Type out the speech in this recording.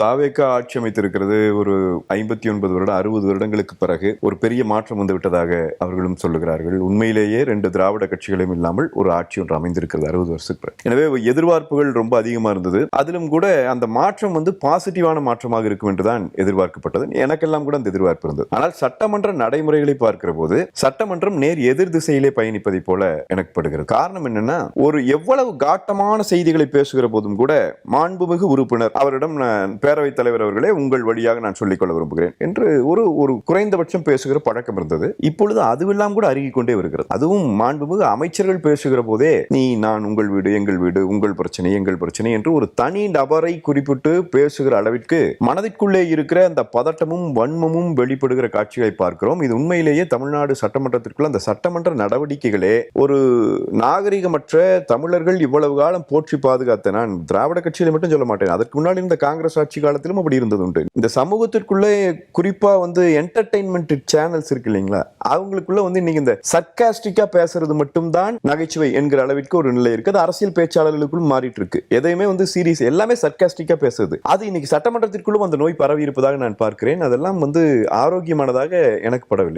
தாவேகா ஆட்சி அமைத்திருக்கிறது ஒரு 59 வருடம் 60 வருடங்களுக்கு பிறகு ஒரு பெரிய மாற்றம் வந்து விட்டதாக அவர்களும் சொல்லுகிறார்கள். உண்மையிலேயே 2 திராவிட கட்சிகளும் இல்லாமல் ஒரு ஆட்சி ஒன்று அமைந்திருக்கிறது 60 வருஷத்துக்கு பிறகு. எனவே எதிர்பார்ப்புகள் ரொம்ப அதிகமா இருந்தது. அதிலும் கூட அந்த மாற்றம் வந்து பாசிட்டிவான மாற்றமாக இருக்கும் என்றுதான் எதிர்பார்க்கப்பட்டது. எனக்கெல்லாம் கூட அந்த எதிர்பார்ப்பு இருந்தது. ஆனால் சட்டமன்ற நடைமுறைகளை பார்க்கிற போது சட்டமன்றம் நேர் எதிர் திசையிலே பயணிப்பதை போல எனக்கு படுகிறது. காரணம் என்னன்னா, ஒரு எவ்வளவு காட்டமான செய்திகளை பேசுகிற போதும் கூட மாண்புமிகு உறுப்பினர் அவரிடம் பேரவைத் தலைவர் அவர்களே உங்கள் வழியாக நான் சொல்லிக்கொள்ள விரும்புகிறேன் என்று ஒரு குறைந்தபட்சம் பேசுகிற பழக்கம் இருந்தது. இப்பொழுது அதுவெல்லாம் கூட அருகிக் கொண்டே வருகிறது. அதுவும் மாண்புமிகு அமைச்சர்கள் பேசுகிற போதே நீ நான் உங்கள் வீடு எங்கள் வீடு உங்கள் பிரச்சனை எங்கள் பிரச்சனை என்று ஒரு தனி நபரை குறிப்பிட்டு பேசுகிற அளவிற்கு மனதிற்குள்ளே இருக்கிற அந்த பதட்டமும் வன்மமும் வெளிப்படுகிற காட்சிகளை பார்க்கிறோம். இது உண்மையிலேயே தமிழ்நாடு சட்டமன்றத்திற்குள்ள அந்த சட்டமன்ற நடவடிக்கைகளே ஒரு நாகரிகமற்ற தமிழர்கள் இவ்வளவு காலம் போற்றி பாதுகாத்த, நான் திராவிட கட்சியில மட்டும் சொல்ல மாட்டேன், அதற்கு முன்னாடி இந்த காங்கிரஸ் ஆட்சி காலத்திலும் அப்படி இருந்தது உண்டு. இந்த சமூகத்திற்குள்ளே குறிப்பா வந்து என்டர்டைன்மெண்ட் சேனல்ஸ் இருக்கு இல்லைங்களா, அவங்களுக்குள்ள வந்து இன்னைக்கு இந்த சர்க்காஸ்டிக்கா பேசுறது மட்டும்தான் நகைச்சுவை என்கிற அளவிற்கு ஒரு நிலை இருக்கு. அது அரசியல் பேச்சாளர்களுக்குள் மாறிட்டு இருக்கு. எதையுமே வந்து சீரியஸ் எல்லாமே சர்க்காஸ்டிக்கா பேசுறது. அது இன்னைக்கு சட்டமன்றத்திற்குள்ளும் அந்த நோய் பரவி இருப்பதாக நான் பார்க்கிறேன். அதெல்லாம் வந்து ஆரோக்கியமானதாக எனக்கு படவில்லை.